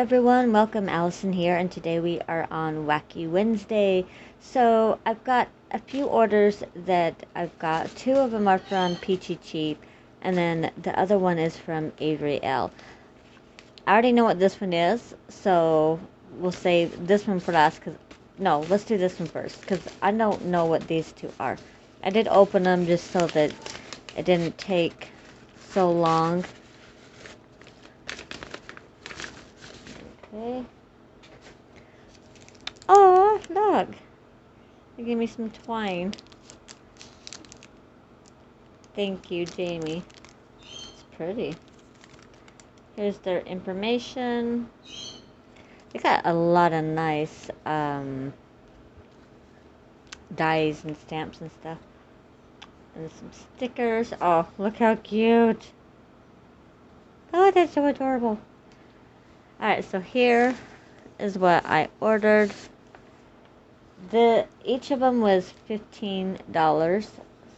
everyone, welcome. Allison here, and today we are on Wacky Wednesday. So I've got a few orders that I've got. Two of them are from Peachy Cheap, and then the other one is from Avery Elle. I already know what this one is, so we'll save this one for last. No, let's do this one first, because I don't know what these two are. I did open them just so that it didn't take so long. Okay. Oh, look. They gave me some twine. Thank you, Jamie. It's pretty. Here's their information. They got a lot of nice dies and stamps and stuff. And some stickers. Oh, look how cute. Oh, that's so adorable. Alright, so here is what I ordered. Each of them was $15,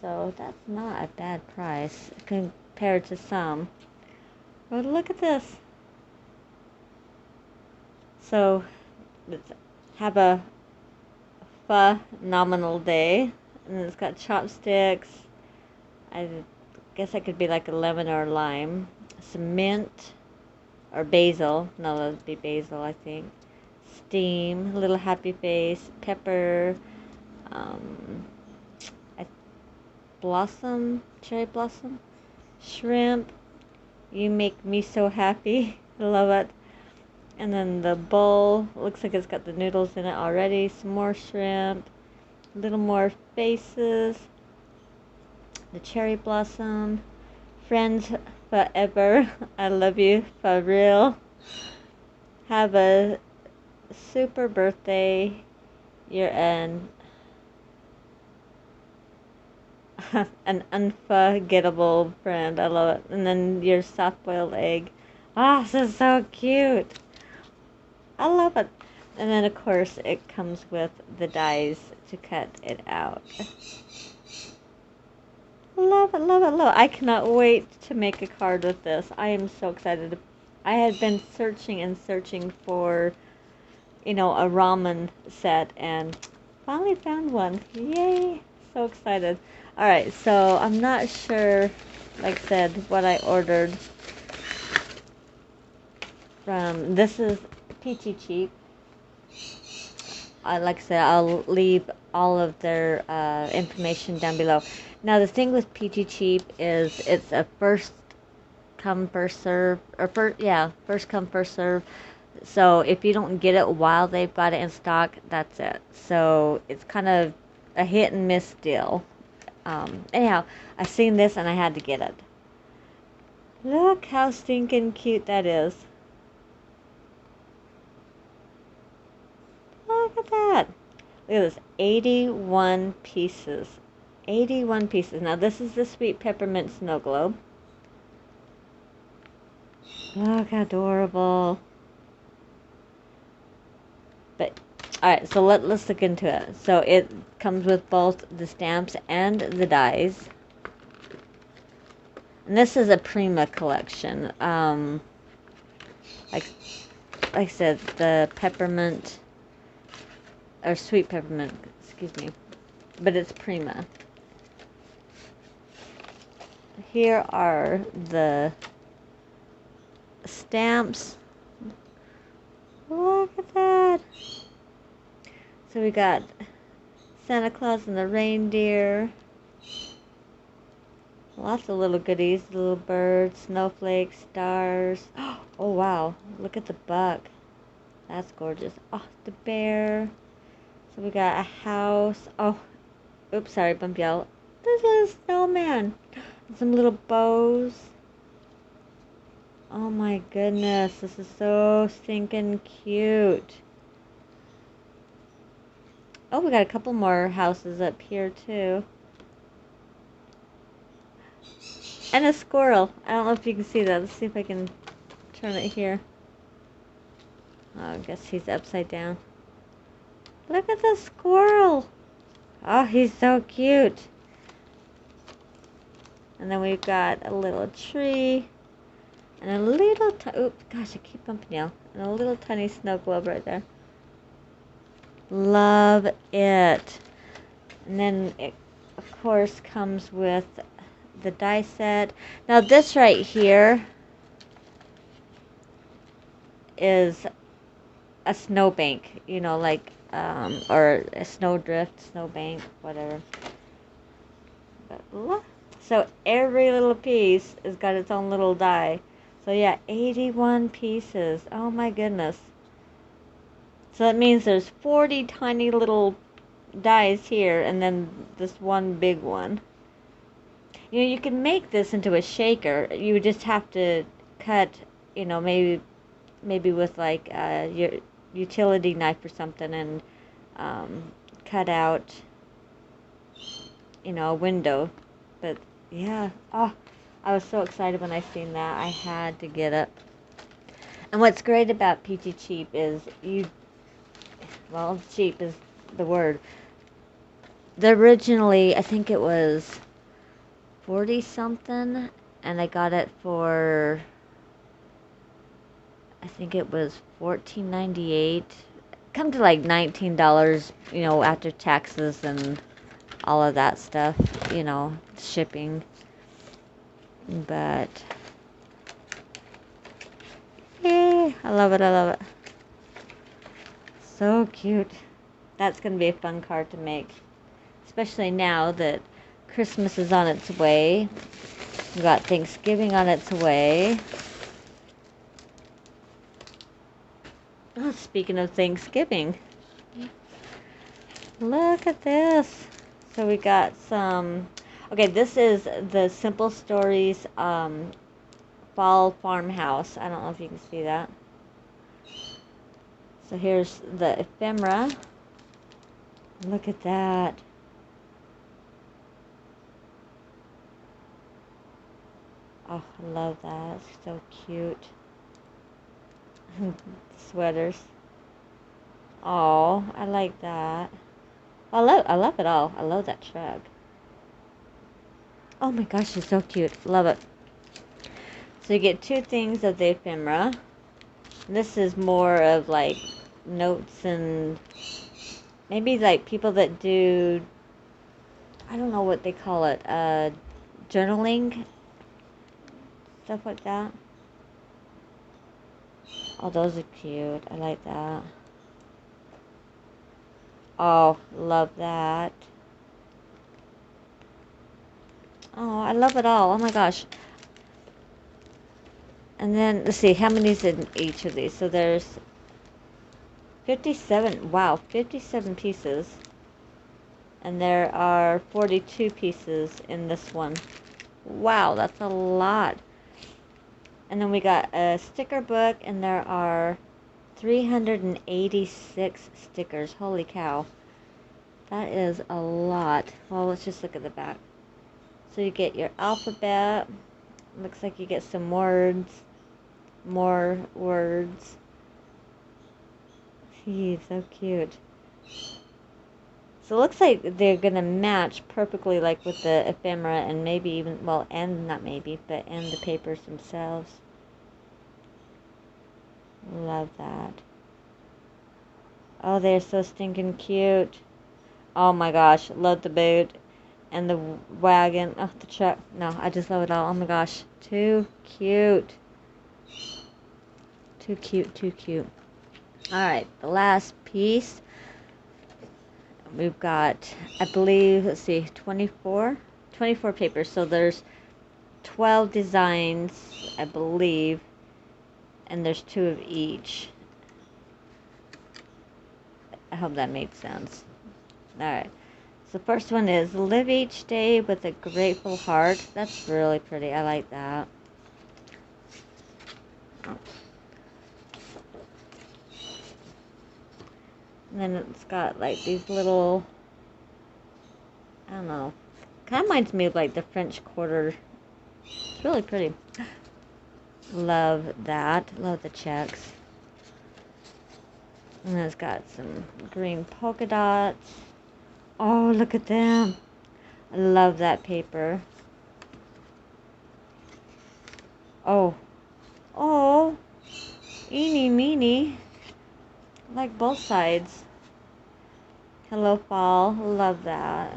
so that's not a bad price compared to some. But look at this. So, let's have a phenomenal day. And it's got chopsticks. I guess that could be like a lemon or lime. Some mint or basil. No, that would be basil, I think. Steam, little happy face, pepper, blossom, cherry blossom, shrimp. You make me so happy. I love it. And then the bowl, looks like it's got the noodles in it already. Some more shrimp, a little more faces, the cherry blossom, friends forever. I love you for real. Have a super birthday. You're an unforgettable friend. I love it. And then your soft-boiled egg. Ah, this is so cute. I love it. And then of course it comes with the dies to cut it out. Love it, love it, love it. I cannot wait to make a card with this. I am so excited. I had been searching and searching for, a ramen set, and finally found one. Yay! So excited. Alright, so I'm not sure, like I said, what I ordered from. This is Peachy Cheap. Like I said, I'll leave all of their information down below. Now, the thing with Peachy Cheap is it's a first come, first serve, or first come, first serve. So if you don't get it while they've got it in stock, that's it. So it's kind of a hit and miss deal. Anyhow, I seen this and I had to get it. Look how stinking cute that is. Look at that. Look at this. 81 pieces. 81 pieces. Now this is the sweet peppermint snow globe. Look how adorable. But alright, so let's look into it. So it comes with both the stamps and the dies. And this is a Prima collection. Like I said, the peppermint, or sweet peppermint, excuse me. But it's Prima. Here are the stamps. Look at that. So we got Santa Claus and the reindeer. Lots of little goodies. Little birds, snowflakes, stars. Oh wow, look at the buck. That's gorgeous. Oh, the bear. So we got a house. Oh, oops, sorry, bump you out. There's a little snowman. Some little bows. Oh my goodness, this is so stinking cute. Oh, we got a couple more houses up here too. And a squirrel. I don't know if you can see that. Let's see if I can turn it here. Oh, I guess he's upside down. Look at the squirrel. Oh, he's so cute. And then we've got a little tree. And a little, oops, gosh, I keep bumping you. And a little tiny snow globe right there. Love it. And then it, of course, comes with the die set. Now this right here is a snowbank, you know, like, or a snowdrift, snowbank, whatever. But look. So every little piece has got its own little die. So yeah, 81 pieces. Oh my goodness. So that means there's 40 tiny little dies here and then this one big one. You know, you can make this into a shaker. You would just have to cut, you know, maybe with like your utility knife or something and cut out, you know, a window. But yeah, oh, I was so excited when I seen that. I had to get it. And what's great about Peachy Cheap is well, cheap is the word. Originally, I think it was 40 something, and I got it for, I think it was $14.98. Come to like $19, you know, after taxes and all of that stuff, you know, shipping. But yeah, I love it. I love it. So cute. That's going to be a fun card to make. Especially now that Christmas is on its way. We got Thanksgiving on its way. Oh, speaking of Thanksgiving. Look at this. So we got some... Okay, this is the Simple Stories Fall Farmhouse. I don't know if you can see that. So here's the ephemera. Look at that. Oh, I love that. It's so cute. Sweaters. Oh, I like that. I love it all. I love that truck. Oh my gosh, it's so cute. Love it. So you get two things of the ephemera. This is more of like notes and maybe like people that do, I don't know what they call it, journaling, stuff like that. Oh, those are cute. I like that. Oh, love that. Oh, I love it all. Oh my gosh. And then, let's see, how many is in each of these? So there's 57, wow, 57 pieces. And there are 42 pieces in this one. Wow, that's a lot. And then we got a sticker book, and there are 386 stickers. Holy cow. That is a lot. Well, let's just look at the back. So you get your alphabet. Looks like you get some words. More words. Gee, so cute. So it looks like they're going to match perfectly like with the ephemera and maybe even, well, and not maybe, but and the papers themselves. Love that. Oh, they're so stinking cute. Oh my gosh, love the boot and the wagon. Oh, the truck. No, I just love it all. Oh my gosh, too cute. Too cute, too cute. Alright, the last piece. We've got, I believe, let's see, 24 papers. So there's 12 designs, I believe, and there's 2 of each. I hope that made sense. Alright, so the first one is Live Each Day with a Grateful Heart. That's really pretty. I like that. Oh. And then it's got like these little, I don't know, kind of reminds me of like the French Quarter. It's really pretty. Love that. Love the checks. And then it's got some green polka dots. Oh, look at them. I love that paper. Oh, Oh, eeny meeny. I like both sides. Hello fall, love that.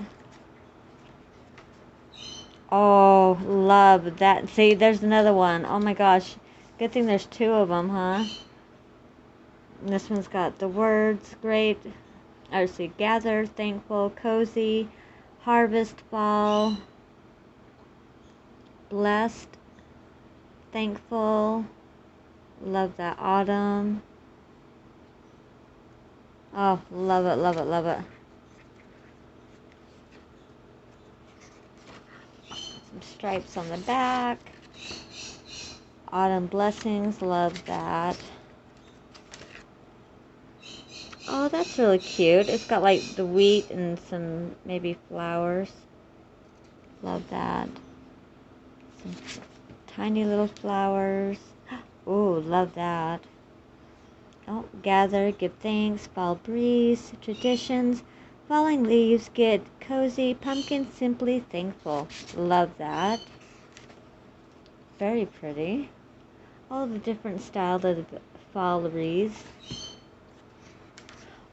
Oh, love that. See, there's another one. Oh my gosh. Good thing there's two of them, huh? And this one's got the words, great. Or see, gather, thankful, cozy, harvest, fall, blessed, thankful. Love that, autumn. Oh, love it, love it, love it. Some stripes on the back. Autumn blessings, love that. Oh, that's really cute. It's got like the wheat and some maybe flowers. Love that. Some tiny little flowers. Ooh, love that. Oh, gather, give thanks, fall breeze, traditions, falling leaves, get cozy, pumpkin, simply thankful. Love that. Very pretty. All the different styles of the fall wreaths.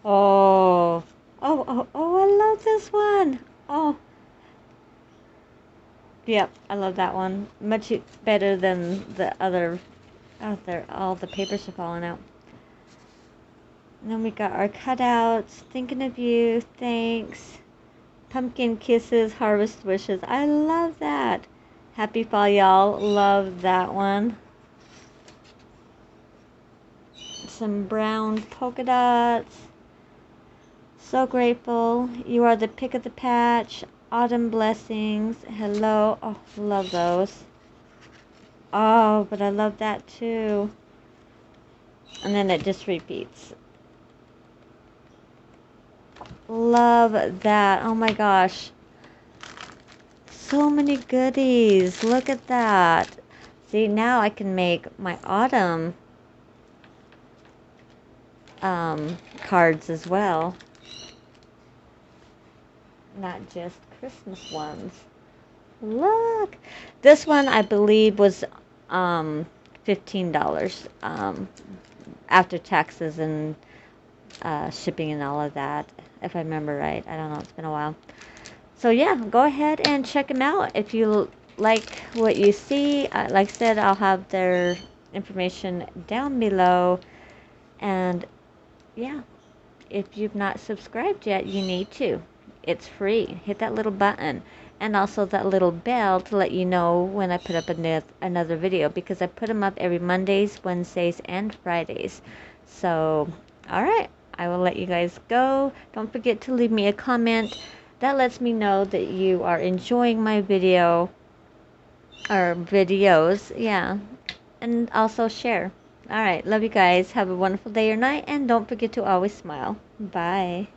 Oh, I love this one. Oh, yep, I love that one. Much better than the other out there. All the papers are falling out. And then we got our cutouts. Thinking of you, thanks. Pumpkin kisses, harvest wishes. I love that. Happy fall, y'all. Love that one. Some brown polka dots. So grateful. You are the pick of the patch. Autumn blessings. Hello. Oh, love those. Oh, but I love that too. And then it just repeats. Love that. Oh my gosh. So many goodies. Look at that. See, now I can make my autumn cards as well. Not just Christmas ones. Look. This one I believe was $15 after taxes and shipping and all of that, if I remember right. I don't know, it's been a while. So yeah, go ahead and check them out if you like what you see. Like I said, I'll have their information down below. And yeah, if you've not subscribed yet, you need to. It's free. Hit that little button and also that little bell to let you know when I put up another video, because I put them up every Mondays, Wednesdays, and Fridays. So, all right, I will let you guys go. Don't forget to leave me a comment. That lets me know that you are enjoying my video or videos. Yeah, and also share. All right, love you guys. Have a wonderful day or night, and don't forget to always smile. Bye.